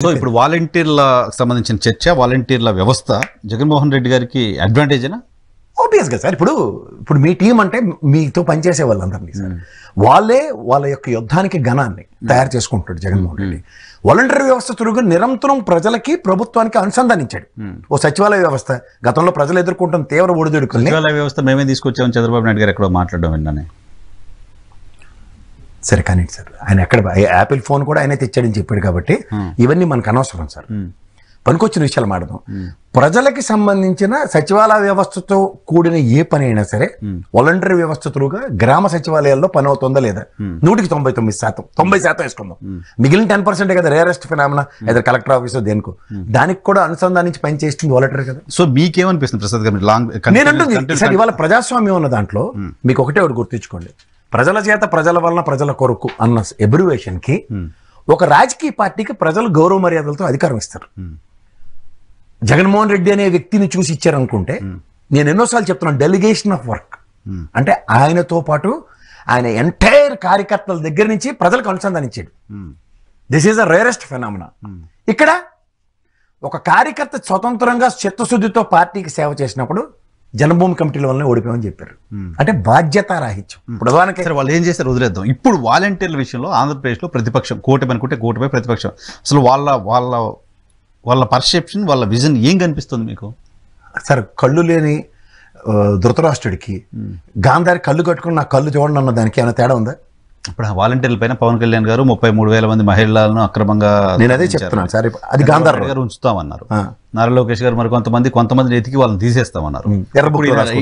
So ఇప్పుడు వాలంటీర్ల సంబంధించిన చర్చ, వాలంటీర్ల వ్యవస్థ జగన్మోహన్ రెడ్డి గారికి అడ్వాంటేజేనా? ఆబ్వియస్గా సార్. ఇప్పుడు మీ టీం అంటే మీతో పనిచేసే వాళ్ళందరినీ సార్, వాళ్ళే వాళ్ళ యొక్క యుద్ధానికి గణాన్ని తయారు చేసుకుంటాడు జగన్మోహన్ రెడ్డి. వాలంటీర్ వ్యవస్థ తిరుగు నిరంతరం ప్రజలకి ప్రభుత్వానికి అనుసంధానించాడు. ఓ సచివాలయ వ్యవస్థ గతంలో ప్రజలు ఎదుర్కొంటున్న తీవ్ర ఒడిదుడుకుల్ని సచివాలయ వ్యవస్థ మేమే తీసుకొచ్చామని చంద్రబాబు నాయుడు గారు ఎక్కడో మాట్లాడడం విన్నానే. సరే కానీ సార్, ఆయన ఎక్కడ యాపిల్ ఫోన్ కూడా ఆయనే తెచ్చాడని చెప్పాడు కాబట్టి ఇవన్నీ మనకు అనవసరం సార్. పనికొచ్చిన విషయాలు మాడదాం. ప్రజలకి సంబంధించిన సచివాలయ వ్యవస్థతో కూడిన ఏ పని అయినా సరే వాలంటరీ వ్యవస్థ త్రూగా గ్రామ సచివాలయాల్లో పని అవుతుందా లేదా? 199%, 90% వేసుకుందాం. మిగిలిన 10% కదా రేరెస్ట్ ఫినామినా, ఏదో కలెక్టర్ ఆఫీసో దేనికో, దానికి కూడా అనుసంధానించి పని చేస్తుంది వాలంటరీ కదా. సో మీకేమనిపిస్తుంది ప్రసాద్ గారు? నేను అంటుంది సార్, ఇవాళ ప్రజాస్వామ్యం ఉన్న దాంట్లో మీకు ఒకటే ఒకటి గుర్తుంచుకోండి, ప్రజల చేత ప్రజల వలన ప్రజల కొరకు అన్న ఎబ్రివేషన్ కి ఒక రాజకీయ పార్టీకి ప్రజలు గౌరవ మర్యాదలతో అధికారం ఇస్తారు. జగన్మోహన్ రెడ్డి అనే వ్యక్తిని చూసి ఇచ్చారనుకుంటే, నేను ఎన్నోసార్లు చెప్తున్నాను, డెలిగేషన్ ఆఫ్ వర్క్ అంటే ఆయనతో పాటు ఆయన ఎంటైర్ కార్యకర్తల దగ్గర నుంచి ప్రజలకు అనుసంధానించాడు. This is a rarest phenomena. ఇక్కడ ఒక కార్యకర్త స్వతంత్రంగా చిత్తశుద్ధితో పార్టీకి సేవ చేసినప్పుడు జన్మభూమి కమిటీల వల్లనే ఓడిపోయామని చెప్పారు. అంటే బాధ్యత రాహిత్యం. ప్రధానికి వాళ్ళు ఏం చేస్తారు వదిలేద్దాం. ఇప్పుడు వాలంటీర్ల విషయంలో ఆంధ్రప్రదేశ్లో ప్రతిపక్షం కూటమి అనుకుంటే కూటమి ప్రతిపక్షం, అసలు వాళ్ళ పర్సెప్షన్, వాళ్ళ విజన్ ఏం కనిపిస్తుంది మీకు? సార్, కళ్ళు లేని ధృతరాష్ట్రుడికి గాంధారి కళ్ళు కట్టుకుని నా కళ్ళు చూడండి అన్న దానికి ఏమైనా తేడా ఉందా? ఇప్పుడు వాలంటీర్ల పైన పవన్ కళ్యాణ్ గారు 33,000 మంది మహిళలను అక్రమంగా, నేను అదే చెప్తున్నాను సార్, అది గాంధార్ గారు ఉంచుతామన్నారు. నారా లోకేష్ గారు మరి కొంతమంది ఎతికి వాళ్ళని తీసేస్తామన్నారు.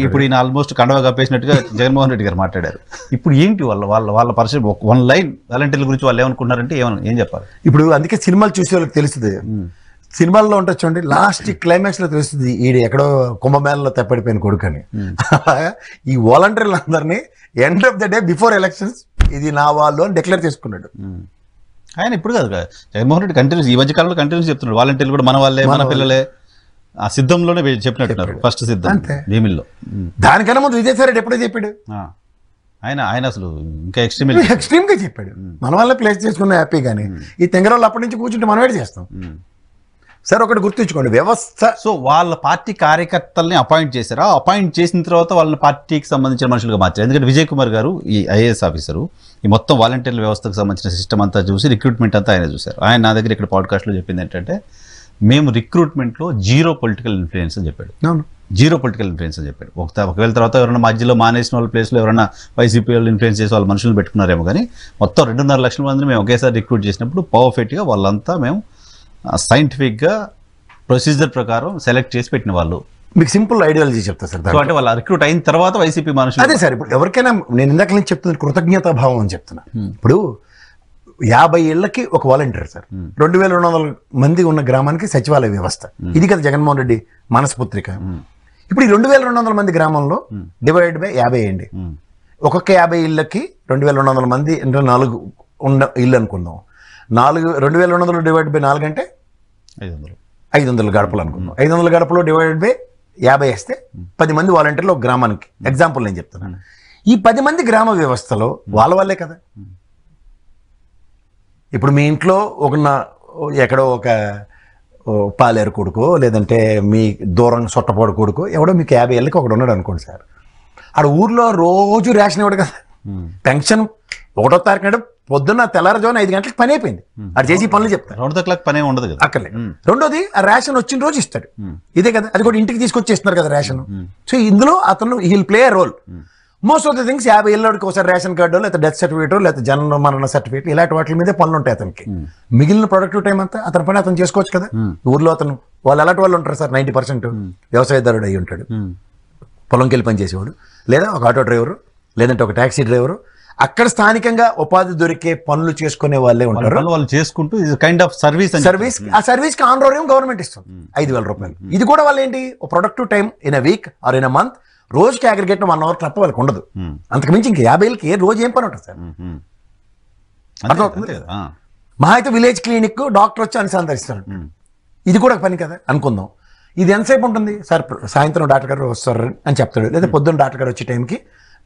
ఇప్పుడు ఈయన ఆల్మోస్ట్ కండవ కప్పేసినట్టుగా జగన్మోహన్ రెడ్డి గారు మాట్లాడారు. ఇప్పుడు ఏంటి వాళ్ళ పరిస్థితి? వన్ లైన్ వాలంటీర్ల గురించి వాళ్ళు ఏమనుకున్నారంటే ఏం చెప్పాలి? ఇప్పుడు అందుకే సినిమాలు చూసే వాళ్ళకి తెలుస్తుంది. సినిమాల్లో ఉంటుంది చూడండి, లాస్ట్ క్లైమాక్స్ లో తెలుస్తుంది ఈడు ఎక్కడో కుంభమేళలో తెప్పడిపోయిన కొడుకని. ఈ వాలంటీర్లు అందరినీ end of the day before elections ఇది నా వాళ్ళు అని డిక్లేర్ చేసుకున్నాడు ఆయన. ఇప్పుడు కాదు జగన్మోహన్ రెడ్డి కంటిన్యూస్, ఈ మధ్య కాలంలో కంటిన్యూస్ చెప్తున్నాడు వాలంటీర్లు కూడా మన వాళ్ళే, మన పిల్లలే. ఆ సిద్ధంలోనే చెప్పినట్టున్నారు, ఫస్ట్ సిద్ధం భీమిల్లో. దానికన్నా ముందు విజయసాయి రెడ్డి ఎప్పుడో చెప్పాడు. ఆయన అసలు ఇంకా ఎక్స్ట్రీమ్ గా చెప్పాడు, మన వాళ్ళే ప్లేస్ చేసుకున్న హ్యాపీ. కానీ ఈ తెంగరోళ్ళు అప్పటి నుంచి కూర్చుంటే మనం ఏడు చేస్తాం సార్. ఒకటి గుర్తుంచుకోండి, వ్యవస్థ. సో వాళ్ళ పార్టీ కార్యకర్తల్ని అపాయింట్ చేశారా? అపాయింట్ చేసిన తర్వాత వాళ్ళ పార్టీకి సంబంధించిన మనుషులుగా మార్చారు. ఎందుకంటే విజయ్ కుమార్ గారు, ఈ ఐఏఎస్ ఆఫీసరు, ఈ మొత్తం వాలంటీర్ల వ్యవస్థకు సంబంధించిన సిస్టమ్ అంతా చూసి రిక్రూట్మెంట్ అంతా ఆయన చూశారు. ఆయన నా దగ్గర ఇక్కడ పాడ్కాస్ట్లో చెప్పింది ఏంటంటే, మేము రిక్రూట్మెంట్లో జీరో పొలిటికల్ ఇన్ఫ్లుయెన్స్ అని చెప్పాడు. జీరో పొలిటికల్ ఇన్ఫ్లుయెన్స్ అని చెప్పాడు. ఒకవేళ తర్వాత ఎవరైనా మధ్యలో మానేసిన వాళ్ళ ప్లేస్లో ఎవరైనా వైసీపీ వాళ్ళు ఇన్ఫ్లుయెన్స్ చేసి వాళ్ళ మనుషులు పెట్టుకున్నారేమో, కానీ మొత్తం 2.5 లక్షల మందిని మేము ఒకేసారి రిక్రూట్ చేసినప్పుడు పర్ఫెక్ట్గా వాళ్ళంతా మేము సైంటిఫిక్గా ప్రొసీజర్ ప్రకారం సెలెక్ట్ చేసి పెట్టిన వాళ్ళు. మీకు సింపుల్ ఐడియాలజీ చెప్తా సార్. అంటే వాళ్ళు రిక్రూట్ అయిన తర్వాత వైసీపీ మనుషులు. అదే సార్, ఇప్పుడు ఎవరికైనా నేను ఇందాక నుంచి చెప్తున్నా కృతజ్ఞతా భావం అని చెప్తున్నా. ఇప్పుడు 50 ఏళ్ళకి ఒక వాలంటీర్ సార్, 2200 మంది ఉన్న గ్రామానికి సచివాలయ వ్యవస్థ. ఇది కదా జగన్మోహన్ రెడ్డి మనస్పుత్రిక. ఇప్పుడు ఈ 2200 మంది గ్రామంలో డివైడ్ బై 50 అయ్యండి. ఒక్కొక్క 50 ఇళ్ళకి 2200 మంది అంటే 4 ఉన్న ఇల్లు అనుకుందాం. 2200 డివైడ్ బై 4 అంటే 500 గడపలు అనుకుందాం. 500 గడపలో డివైడెడ్ బై 50 వేస్తే 10 మంది వాలంటీర్లు ఒక గ్రామానికి. ఎగ్జాంపుల్ నేను చెప్తున్నాను. ఈ 10 మంది గ్రామ వ్యవస్థలో వాళ్ళే కదా. ఇప్పుడు మీ ఇంట్లో ఎక్కడో ఒక పాలేరు కొడుకో, లేదంటే మీ దూరం సొట్టపోడు కొడుకో ఎవడో మీకు 50 ఏళ్ళకి ఒకడు ఉన్నాడు అనుకోండి సార్. ఆడ ఊర్లో రోజు రేషన్ ఇవ్వడు కదా. పెన్షన్ 1వ తారీఖు నాడు పొద్దున్న తెల్లారుజామున 5 గంటలకు పని అయిపోయింది. అది చేసి పనులు చెప్తారు. 2 పని ఉండదు కదా అక్కర్లే. రెండోది, ఆ రేషన్ వచ్చిన రోజు ఇస్తాడు. ఇదే కదా, అది కూడా ఇంటికి తీసుకొచ్చేస్తున్నారు కదా రేషన్. సో ఇందులో అతను he'll play role. Most of the things 50 ఏళ్ళకి ఒకసారి రేషన్ కార్డు, లేకపోతే డెత్ సర్టిఫికేట్, లేకపోతే జనన మరణ సర్టిఫికేట్, ఇలాంటి వాటి మీదే పనులు ఉంటాయి అతనికి. మిగిలిన ప్రొడక్టివ్ టైం అంతా అతని పని అతను చేసుకోవచ్చు కదా. ఊర్లో వాళ్ళు ఎలాంటి వాళ్ళు ఉంటారు సార్? 90% వ్యవసాయదారుడు అయి ఉంటాడు, పొలంకి వెళ్ళి పని చేసేవాడు, లేదా ఒక ఆటో డ్రైవరు, లేదంటే ఒక ట్యాక్సీ డ్రైవరు. అక్కడ స్థానికంగా ఉపాధి దొరికే పనులు చేసుకునే వాళ్ళే ఉంటారు. వాళ్ళు చేసుకుంటూ కైండ్ ఆఫ్ సర్వీస్. ఆ సర్వీస్ కి ఆనరోరియం గవర్నమెంట్ ఇస్తుంది 5,000 రూపాయలు. ఇది కూడా వాళ్ళు ఏంటి, productive time in a week or in a month, రోజుకి అగ్రిగేట్ 1 అవర్ తప్ప వాళ్ళకి ఉండదు. అంతకుమించి ఇంక 50 ఏళ్ళకి రోజు ఏం పని ఉంటుంది సార్? మహా అయితే విలేజ్ క్లినిక్ డాక్టర్ వచ్చి అనుసంధానిస్తారు. ఇది కూడా పని కదా అనుకుందాం. ఇది ఎంతసేపు ఉంటుంది సార్? సాయంత్రం డాక్టర్ గారు వస్తారు అని చెప్తాడు, లేదా పొద్దున్న డాక్టర్ గారు వచ్చే టైంకి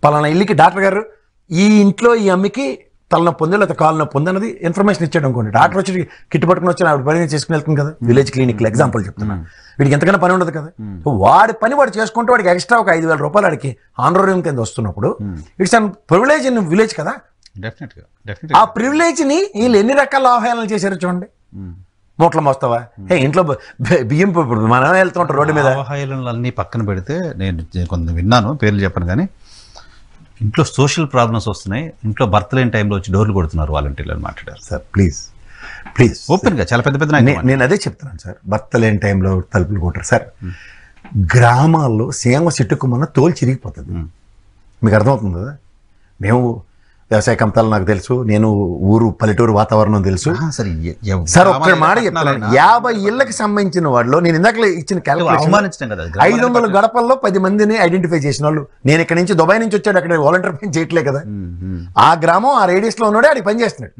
పలానా ఇల్లుకి డాక్టర్ గారు ఈ ఇంట్లో ఈ అమ్మకి తలనొప్పి ఉంది లేకపోతే కాలు నొప్పి ఉంది అన్నది ఇన్ఫర్మేషన్ ఇచ్చాడు అనుకోండి, డాక్టర్ వచ్చి కిట్ పట్టుకుని వచ్చి ఆవిడ పని చేసుకుని వెళ్తుంది కదా, విలేజ్ క్లినిక్ ఎగ్జాంపుల్ చెప్తున్నాను. వీడికి ఎంతకన్నా పని ఉండదు కదా, వాడి పని వాడు చేసుకుంటే వాడికి ఎక్స్ట్రా ఒక 5,000 రూపాయలు వాడికి ఆనరోరియం కింద వస్తున్నప్పుడు it's an privilege in village కదా. ఆ ప్రివిలేజ్ ని వీళ్ళు ఎన్ని రకాల అవహేళనలు చేశారు చూడండి. మూట్ల మోస్తావా, ఇంట్లో బియ్యం మనం వెళ్తూ ఉంటాం రోడ్డు మీద. అవహేళనలన్నీ పక్కన పెడితే నేను కొంత విన్నాను, పేర్లు చెప్పను కానీ ఇంట్లో సోషల్ ప్రాబ్లమ్స్ వస్తున్నాయి, ఇంట్లో భర్త లేని టైంలో వచ్చి డోర్లు కొడుతున్నారు వాలంటీర్లు అని మాట్లాడారు. సార్ ప్లీజ్ ఓపెన్గా చాలా పెద్ద పెద్ద నేను అదే చెప్తున్నాను సార్. భర్త లేని టైంలో తలుపులు కొట్టరు సార్. గ్రామాల్లో సీమ చెట్టుకుమన్న తోలు చిరిగిపోతుంది. మీకు అర్థమవుతుంది కదా. మేము వ్యవసాయ కంపెనీలు నాకు తెలుసు, నేను పల్లెటూరు వాతావరణం తెలుసు సార్. ఒక్క మాట చెప్తాను, 50 ఇళ్ళకి సంబంధించిన వాళ్ళు నేను ఇందాక ఇచ్చిన క్యాలిక్యులేషన్ 500 గడపల్లో 10 మందిని ఐడెంటిఫై చేసిన వాళ్ళు. నేను ఇక్కడ నుంచి దుబాయ్ నుంచి వచ్చాడు, అక్కడ వాలంటీర్ పని చేయట్లే కదా. ఆ గ్రామం ఆ రేడియస్ లో ఉన్నాడే ఆడికి పని చేస్తున్నాడు.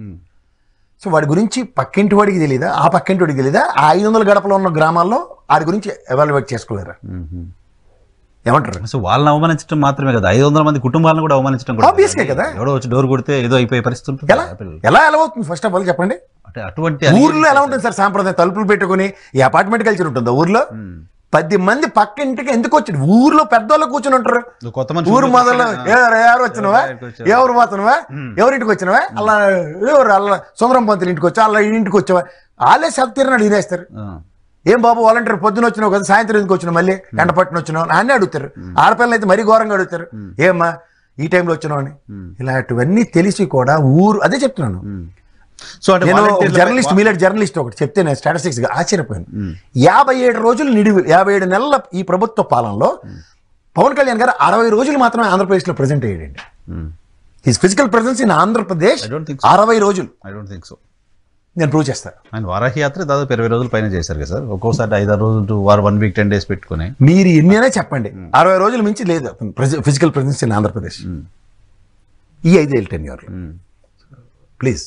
సో వాడి గురించి పక్కింటి వాడికి తెలియదా, ఆ పక్కింటి వాడికి తెలియదా, ఆ 500 గడపలో ఉన్న గ్రామాల్లో వాడి గురించి ఎవాల్యుయేట్ చేసుకోలేరా? ఏమంటారు? సో వాళ్ళని అవమానించడం మాత్రమే కదా, 500 మంది కుటుంబాలను కూడా అవమానించడం ఆబ్వియస్గా కదా. ఎవడో వచ్చి డోర్ కొడితే ఏదో అయిపోయే పరిస్థితి ఎలా అవుతుంది? ఫస్ట్ ఆఫ్ ఆల్ చెప్పండి. అంటే అటువంటి ఊర్లో ఎలా ఉంటుంది సార్ సాంప్రదాయం? తలుపులు పెట్టుకుని ఈ అపార్ట్మెంట్ కల్చర్ ఉంటుందా ఊర్లో? 10 మంది పక్క ఇంటికి ఎందుకు వచ్చాడు? ఊర్లో పెద్దవాళ్ళు కూర్చొని ఉంటారు. ఊరు మొదలు ఎవరు వచ్చినవా, ఎవరు పోతున్నావా, ఎవరింటికి వచ్చినవా, అలా ఎవరు అలా సుందరం పంతులు ఇంటికి వచ్చా, అలా ఇంటికి వచ్చావా, వాళ్ళే సత్తిరనాడు ఇదేస్తారు. ఏం బాబు వాలంటీర్ పొద్దున వచ్చినావు కదా, సాయంత్రం ఎందుకు వచ్చినావు, మళ్ళీ ఎండ పట్టున వచ్చినావు అని అడుగుతారు. ఆడపిల్లలు అయితే మరీ ఘోరంగా అడుగుతారు, ఏమ్మా ఈ టైంలో వచ్చినావు అని. ఇలాంటివన్నీ తెలిసి కూడా అదే చెప్తున్నాను. సో నేను జర్నలిస్ట్, మీలాంటి జర్నలిస్ట్ ఒకటి చెప్తే నేను స్టాటిస్టిక్స్ గా ఆశ్చర్యపోయాను. 57 రోజులు 57 నెలల ఈ ప్రభుత్వ పాలనలో పవన్ కళ్యాణ్ గారు 60 రోజులు మాత్రమే ఆంధ్రప్రదేశ్ లో ప్రెజెంట్ అయ్యాడండి. His physical presence in Andhra Pradesh 60 రోజులు. నేను ప్రూవ్ చేస్తాను. ఆయన వారాహి యాత్ర దాదాపు 20 రోజుల పైన చేశారు కదా సార్. ఒక్కోసారి 5-6 రోజులు, 1 వీక్ 10 days పెట్టుకుని మీరు ఎన్నైనా చెప్పండి, 60 రోజుల మించి లేదు ఫిజికల్ ప్రెజెన్స్ ఇన్ ఆంధ్రప్రదేశ్ ఈ 5 ఏళ్ళ టెన్యూర్. ప్లీజ్,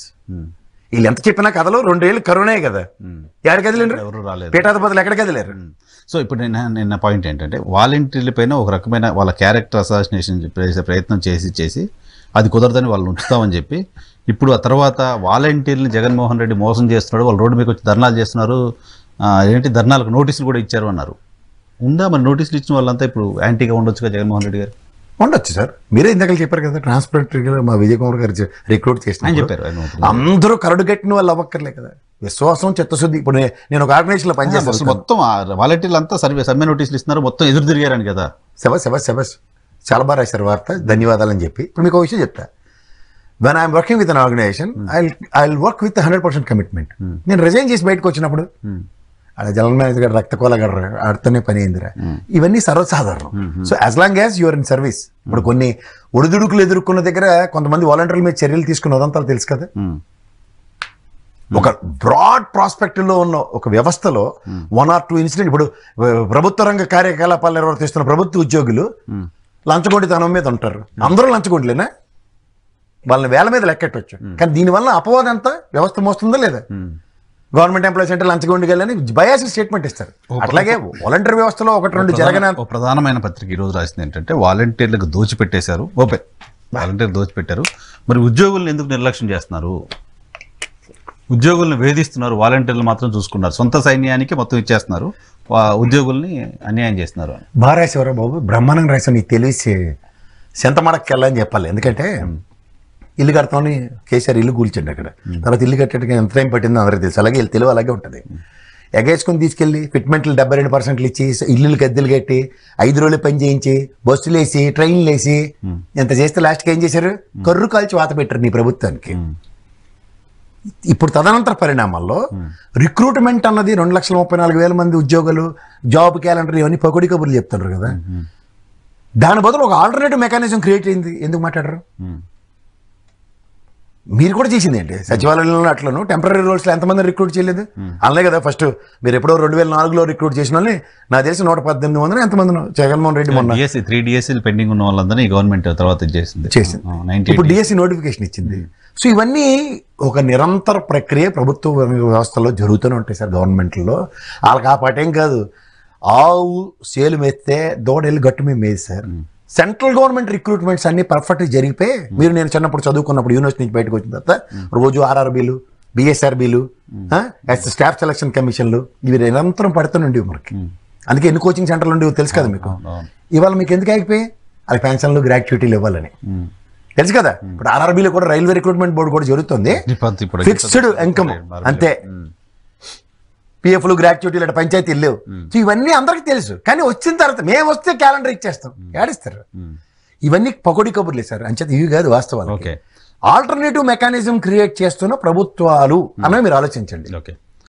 వీళ్ళు ఎంత చెప్పినా కథలో 2 ఏళ్ళు కరోనే కదా, ఎక్కడికి కదిలేరు, ఎవరు రాలేదు, పీఠాధిపతులు ఎక్కడికి కదిలేరు. సో ఇప్పుడు నిన్న పాయింట్ ఏంటంటే వాలంటీర్ల పైన ఒక రకమైన వాళ్ళ క్యారెక్టర్ అసాసినేషన్ చేసే ప్రయత్నం చేసి అది కుదరదని వాళ్ళు ఉంచుతామని చెప్పి, ఇప్పుడు ఆ తర్వాత వాలంటీర్ని జగన్మోహన్ రెడ్డి మోసం చేస్తున్నాడు, వాళ్ళు రోడ్డు మీద వచ్చి ధర్నాలు చేస్తున్నారు, ధర్నాలకు నోటీసులు కూడా ఇచ్చారు అన్నారు. ఉందా మరి? నోటీసులు ఇచ్చిన వాళ్ళంతా ఇప్పుడు యాంటీగా ఉండొచ్చుగా జగన్మోహన్ రెడ్డి గారు? ఉండొచ్చు సార్. మీరే ఇందాక చెప్పారు కదా, ట్రాన్స్పరెంట్గా మా విజయ్ కుమార్ గారు రిక్రూట్ చేసిన చెప్పారు. అందరూ కరడు కట్టిన వాళ్ళు అవ్వక్కర్లే కదా, విశ్వాసం చిత్తశుద్ధి. ఇప్పుడు నేను ఒక ఆర్గనైజేషన్ లో పనిచేస్తాను, మొత్తం వాలంటీర్లు అంతా సమ్మె నోటీసులు ఇస్తున్నారు, మొత్తం ఎదురు తిరిగారని కదా. శబస్ చాలా బాగా రాశారు వార్త, ధన్యవాదాలు అని చెప్పి. ఇప్పుడు మీకు ఒక విషయం చెప్తా. When I'm working with an organization I will work with 100% commitment. నేను రిజైన్ చేసి బయటకు వచ్చినప్పుడు అలా జనరల్ మేనేజర్ గారు రక్తకోల గారు ఆడితోనే పని అయిందిరా, ఇవన్నీ సర్వసాధారణం. So as long as you're in service. ఇప్పుడు కొన్ని ఒడిదుడుకులు ఎదుర్కొన్న దగ్గర కొంతమంది వాలంటీర్ల మీద చర్యలు తీసుకున్న ఉదంతాలు తెలుసు కదా. ఒక బ్రాడ్ ప్రాస్పెక్ట్ లో ఉన్న ఒక వ్యవస్థలో 1 or 2 ఇన్సిడెంట్. ఇప్పుడు ప్రభుత్వ రంగ కార్యకలాపాలు నిర్వర్తిస్తున్న ప్రభుత్వ ఉద్యోగులు లంచగొండితనం మీద ఉంటారు. అందరూ లంచగొండలేనా? వాళ్ళని వేల మీద లెక్కెట్టవచ్చు. కానీ దీనివల్ల అపవాదం ఎంత వ్యవస్థ మోస్తుందా లేదా? గవర్నమెంట్ ఎంప్లాయీస్ అంటే లంచగొండిగలని బయాస్ స్టేట్మెంట్ ఇస్తారు. అట్లాగే వాలంటీర్ వ్యవస్థలో 1-2 జరగన ప్రధానమైన పత్రిక ఈ రోజు రాసింది ఏంటంటే వాలంటీర్లకు దోచిపెట్టేశారు. వాలంటీర్లు దోచిపెట్టారు, మరి ఉద్యోగులను ఎందుకు నిర్లక్ష్యం చేస్తున్నారు? ఉద్యోగులను వేధిస్తున్నారు, వాలంటీర్లు మాత్రం చూసుకున్నారు. సొంత సైన్యానికి మొత్తం ఇచ్చేస్తున్నారు, ఉద్యోగుల్ని అన్యాయం చేస్తున్నారు. బాగా రాసేవారా బాబు, బ్రహ్మాండంగా రాశాను. నీకు తెలిసి సెంతమడకెళ్ళని చెప్పాలి. ఎందుకంటే ఇల్లు కడతామని కేసీఆర్ ఇల్లు కూల్చండి అక్కడ, తర్వాత ఇల్లు కట్టడానికి ఎంత టైం పట్టిందో అందరికీ తెలుసు. అలాగే వీళ్ళు తెలివి అలాగే ఉంటుంది. ఎగేసుకొని తీసుకెళ్ళి ఫిట్మెంట్లు 72% ఇచ్చి, ఇల్లు గద్దెలు కట్టి 5 రోజులు పని చేయించి, బస్సులు వేసి, ట్రైన్లు వేసి, ఎంత చేస్తే లాస్ట్కి ఏం చేశారు? కర్రు కాల్చి వాత పెట్టారు నీ ప్రభుత్వానికి. ఇప్పుడు తదనంతర పరిణామాల్లో రిక్రూట్మెంట్ అన్నది 2,34,000 మంది ఉద్యోగులు, జాబ్ క్యాలెండర్, ఇవన్నీ పకోడీ కబుర్లు చెప్తున్నారు కదా. దాని బదులు ఒక ఆల్టర్నేటివ్ మెకానిజం క్రియేట్ అయింది. ఎందుకు మాట్లాడరు? మీరు కూడా చేసింది ఏంటి? సచివాలయంలో అట్లను టెంపరీ రోల్స్లో ఎంతమంది రిక్రూట్ చేయలేదు? అలాగే కదా ఫస్ట్ మీరు ఎప్పుడో 2004లో రిక్రూట్ చేసిన వాళ్ళని నాకు తెలిసి 118 ఎంతమంది జగన్మోహన్ రెడ్డి మొన్న 3 DSC పెండింగ్ ఉన్న వాళ్ళందరినీ గవర్నమెంట్ తర్వాత చేసింది. ఇప్పుడు DSC నోటిఫికేషన్ ఇచ్చింది. సో ఇవన్నీ ఒక నిరంతర ప్రక్రియ ప్రభుత్వ వ్యవస్థలో జరుగుతూనే ఉంటాయి సార్. గవర్నమెంట్లో వాళ్ళకి ఆ పాటేం కాదు. ఆవు సేలు మేస్తే దూడెళ్ళి గట్టు మీద మేది సార్. సెంట్రల్ గవర్నమెంట్ రిక్రూట్మెంట్స్ అన్ని పర్ఫెక్ట్ జరిగిపోయి మీరు నేను చిన్నప్పుడు చదువుకున్నప్పుడు యూనివర్సిటీ నుంచి బయటకు వచ్చిన తర్వాత రోజు ఆర్ఆర్బీలు బిఎస్ఆర్బీలు స్టాఫ్ సెలక్షన్ కమిషన్లు ఇవి నిరంతరం పడుతూనే ఉండేవి మనకి. అందుకే ఎన్ని కోచింగ్ సెంటర్లు ఉండేవి తెలుసు కదా మీకు. ఇవాళ మీకు ఎందుకు ఆగిపోయి అది పెన్షన్లు గ్రాట్యుటీలు ఇవ్వాలని తెలుసు కదా. ఇప్పుడు ఆర్ఆర్బీలో కూడా రైల్వే రిక్రూట్మెంట్ బోర్డు కూడా జరుగుతుంది. ఫిక్స్డ్ ఇన్కమ్ అంతే, పిఎఫ్లు గ్రాట్యుటీలు అంటే పంచాయతీలు లేవు. ఇవన్నీ అందరికీ తెలుసు. కానీ వచ్చిన తర్వాత మేము వస్తే క్యాలెండర్ ఇచ్చేస్తాం, ఏడిస్తారు. ఇవన్నీ పకోడీ కబుర్లు సార్, అంచేత ఇవి కాదు వాస్తవాలు. ఆల్టర్నేటివ్ మెకానిజం క్రియేట్ చేస్తున్న ప్రభుత్వాలు అన్నవి మీరు ఆలోచించండి.